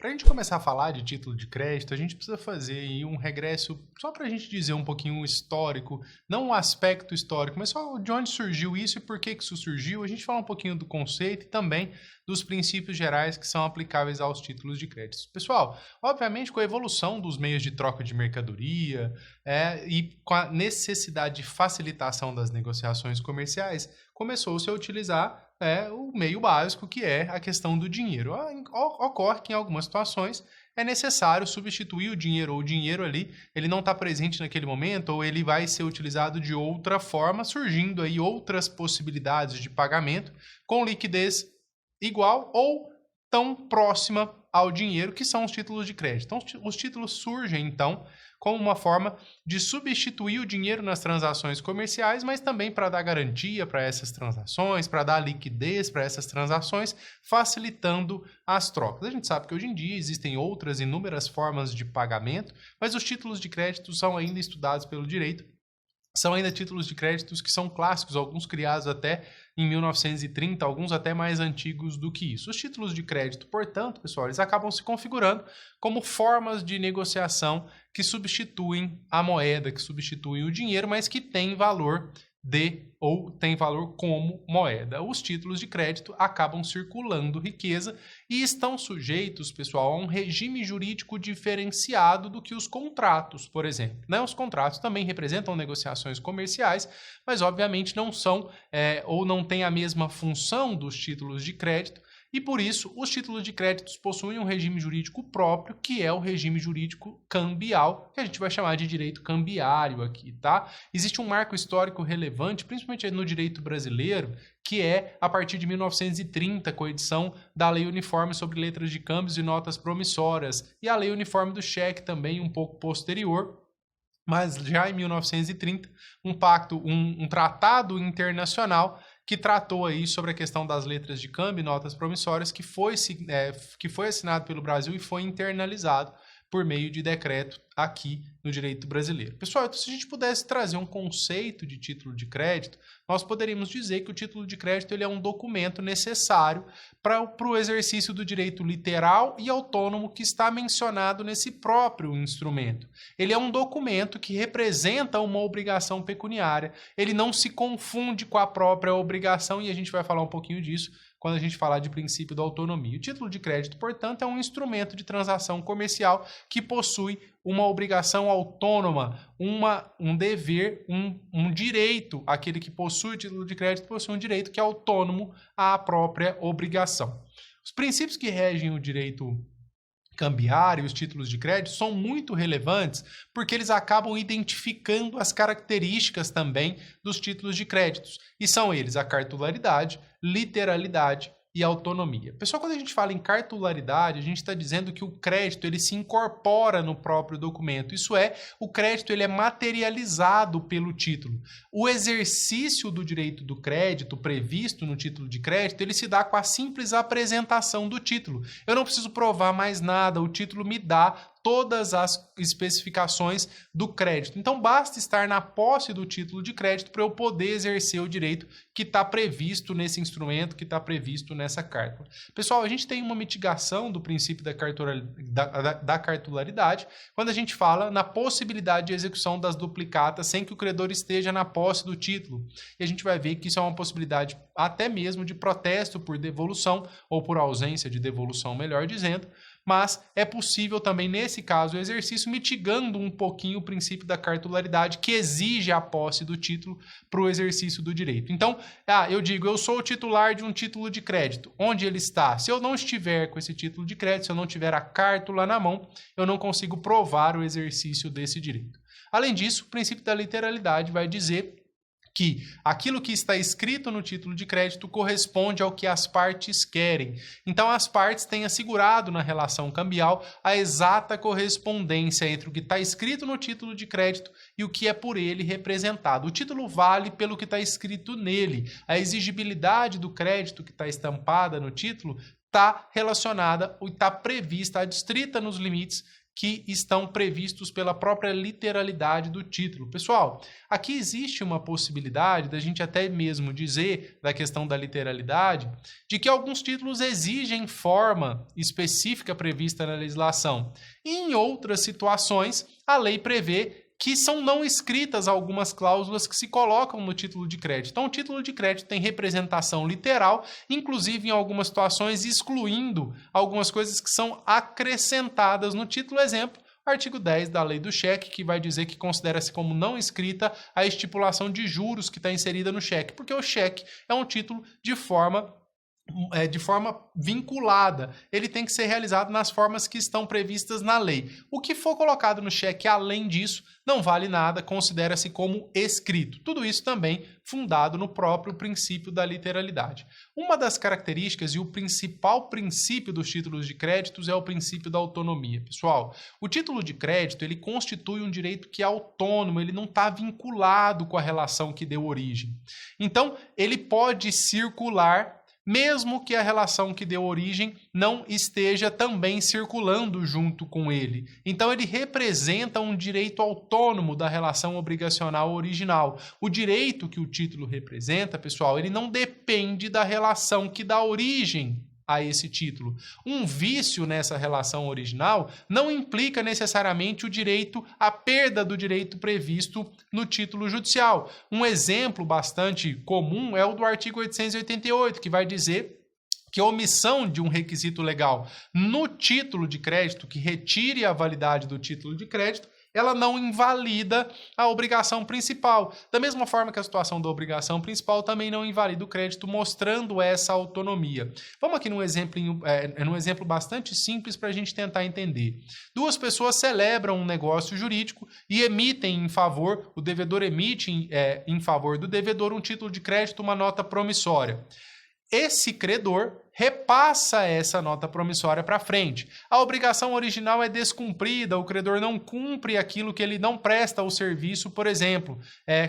Para a gente começar a falar de título de crédito, a gente precisa fazer aí um regresso, só para a gente dizer um pouquinho o histórico, não o aspecto histórico, mas só de onde surgiu isso e por que isso surgiu. A gente fala um pouquinho do conceito e também dos princípios gerais que são aplicáveis aos títulos de crédito. Pessoal, obviamente com a evolução dos meios de troca de mercadoria e com a necessidade de facilitação das negociações comerciais, começou-se a utilizar o meio básico, que é a questão do dinheiro. Ocorre que em algumas situações é necessário substituir o dinheiro, ou o dinheiro ali, ele não está presente naquele momento, ou ele vai ser utilizado de outra forma, surgindo aí outras possibilidades de pagamento com liquidez igual ou tão próxima ao dinheiro, que são os títulos de crédito. Então, os títulos surgem, então, como uma forma de substituir o dinheiro nas transações comerciais, mas também para dar garantia para essas transações, para dar liquidez para essas transações, facilitando as trocas. A gente sabe que hoje em dia existem outras inúmeras formas de pagamento, mas os títulos de crédito são ainda estudados pelo direito. São ainda títulos de créditos que são clássicos, alguns criados até em 1930, alguns até mais antigos do que isso. Os títulos de crédito, portanto, pessoal, eles acabam se configurando como formas de negociação que substituem a moeda, que substituem o dinheiro, mas que têm valor ou tem valor como moeda. Os títulos de crédito acabam circulando riqueza e estão sujeitos, pessoal, a um regime jurídico diferenciado do que os contratos, por exemplo. Os contratos também representam negociações comerciais, mas obviamente não são ou não têm a mesma função dos títulos de crédito. E por isso, os títulos de créditos possuem um regime jurídico próprio, que é o regime jurídico cambial, que a gente vai chamar de direito cambiário aqui, tá? Existe um marco histórico relevante, principalmente no direito brasileiro, que é a partir de 1930, com a edição da Lei Uniforme sobre Letras de Câmbios e Notas Promissórias, e a Lei Uniforme do Cheque também um pouco posterior. Mas já em 1930, um tratado internacional que tratou aí sobre a questão das letras de câmbio e notas promissórias, que foi assinado pelo Brasil e foi internalizado por meio de decreto aqui no direito brasileiro. Pessoal, então, se a gente pudesse trazer um conceito de título de crédito, nós poderíamos dizer que o título de crédito ele é um documento necessário para o exercício do direito literal e autônomo que está mencionado nesse próprio instrumento. Ele é um documento que representa uma obrigação pecuniária, ele não se confunde com a própria obrigação, e a gente vai falar um pouquinho disso quando a gente falar de princípio da autonomia. O título de crédito, portanto, é um instrumento de transação comercial que possui uma obrigação autônoma, um dever, um direito. Aquele que possui o título de crédito possui um direito que é autônomo à própria obrigação. Os princípios que regem o direito cambiário e os títulos de crédito são muito relevantes porque eles acabam identificando as características também dos títulos de créditos. E são eles a cartularidade, literalidade e autonomia. Pessoal, quando a gente fala em cartularidade, a gente está dizendo que o crédito ele se incorpora no próprio documento. Isso é, o crédito ele é materializado pelo título. O exercício do direito do crédito previsto no título de crédito, ele se dá com a simples apresentação do título. Eu não preciso provar mais nada, o título me dá todas as especificações do crédito. Então, basta estar na posse do título de crédito para eu poder exercer o direito que está previsto nesse instrumento, que está previsto nessa cártula. Pessoal, a gente tem uma mitigação do princípio da cartularidade quando a gente fala na possibilidade de execução das duplicatas sem que o credor esteja na posse do título. E a gente vai ver que isso é uma possibilidade até mesmo de protesto por devolução ou por ausência de devolução, melhor dizendo, mas é possível também, nesse caso, o exercício mitigando um pouquinho o princípio da cartularidade que exige a posse do título para o exercício do direito. Então, eu digo, eu sou o titular de um título de crédito. Onde ele está? Se eu não estiver com esse título de crédito, se eu não tiver a cártula na mão, eu não consigo provar o exercício desse direito. Além disso, o princípio da literalidade vai dizer que aquilo que está escrito no título de crédito corresponde ao que as partes querem. Então, as partes têm assegurado na relação cambial a exata correspondência entre o que está escrito no título de crédito e o que é por ele representado. O título vale pelo que está escrito nele. A exigibilidade do crédito que está estampada no título está relacionada ou está prevista, adstrita nos limites que estão previstos pela própria literalidade do título. Pessoal, aqui existe uma possibilidade da gente até mesmo dizer, da questão da literalidade, de que alguns títulos exigem forma específica prevista na legislação. E em outras situações, a lei prevê que são não escritas algumas cláusulas que se colocam no título de crédito. Então, o título de crédito tem representação literal, inclusive em algumas situações excluindo algumas coisas que são acrescentadas no título. Exemplo, artigo 10 da lei do cheque, que vai dizer que considera-se como não escrita a estipulação de juros que está inserida no cheque, porque o cheque é um título de forma vinculada. Ele tem que ser realizado nas formas que estão previstas na lei. O que for colocado no cheque além disso não vale nada, considera-se como escrito. Tudo isso também fundado no próprio princípio da literalidade. Uma das características e o principal princípio dos títulos de créditos é o princípio da autonomia. Pessoal, o título de crédito ele constitui um direito que é autônomo, ele não está vinculado com a relação que deu origem. Então, ele pode circular mesmo que a relação que deu origem não esteja também circulando junto com ele. Então, ele representa um direito autônomo da relação obrigacional original. O direito que o título representa, pessoal, ele não depende da relação que dá origem a esse título. Um vício nessa relação original não implica necessariamente o direito, a perda do direito previsto no título judicial. Um exemplo bastante comum é o do artigo 888, que vai dizer que a omissão de um requisito legal no título de crédito, que retire a validade do título de crédito, ela não invalida a obrigação principal. Da mesma forma que a situação da obrigação principal também não invalida o crédito, mostrando essa autonomia. Vamos aqui num exemplo bastante simples para a gente tentar entender. Duas pessoas celebram um negócio jurídico e emitem em favor, o devedor emite em favor do devedor um título de crédito, uma nota promissória. Esse credor repassa essa nota promissória para frente. A obrigação original é descumprida, o credor não cumpre aquilo que ele não presta o serviço, por exemplo,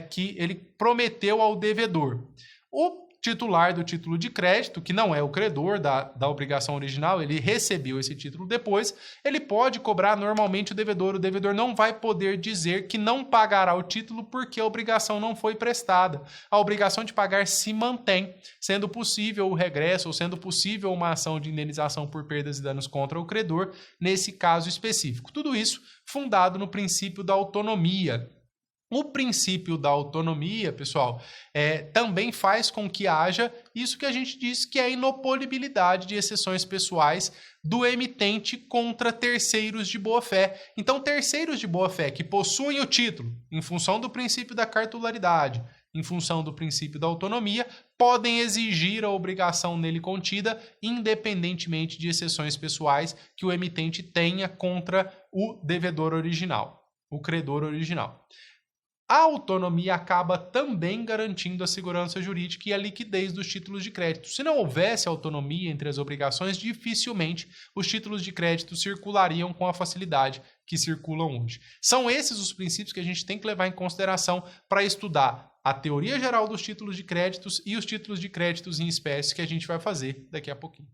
que ele prometeu ao devedor. O titular do título de crédito, que não é o credor da obrigação original, ele recebeu esse título depois, ele pode cobrar normalmente o devedor não vai poder dizer que não pagará o título porque a obrigação não foi prestada. A obrigação de pagar se mantém, sendo possível o regresso ou sendo possível uma ação de indenização por perdas e danos contra o credor, nesse caso específico. Tudo isso fundado no princípio da autonomia. O princípio da autonomia, pessoal, também faz com que haja isso que a gente diz que é a inopolibilidade de exceções pessoais do emitente contra terceiros de boa-fé. Então, terceiros de boa-fé que possuem o título, em função do princípio da cartularidade, em função do princípio da autonomia, podem exigir a obrigação nele contida, independentemente de exceções pessoais que o emitente tenha contra o devedor original, o credor original. A autonomia acaba também garantindo a segurança jurídica e a liquidez dos títulos de crédito. Se não houvesse autonomia entre as obrigações, dificilmente os títulos de crédito circulariam com a facilidade que circulam hoje. São esses os princípios que a gente tem que levar em consideração para estudar a teoria geral dos títulos de créditos e os títulos de créditos em espécie que a gente vai fazer daqui a pouquinho.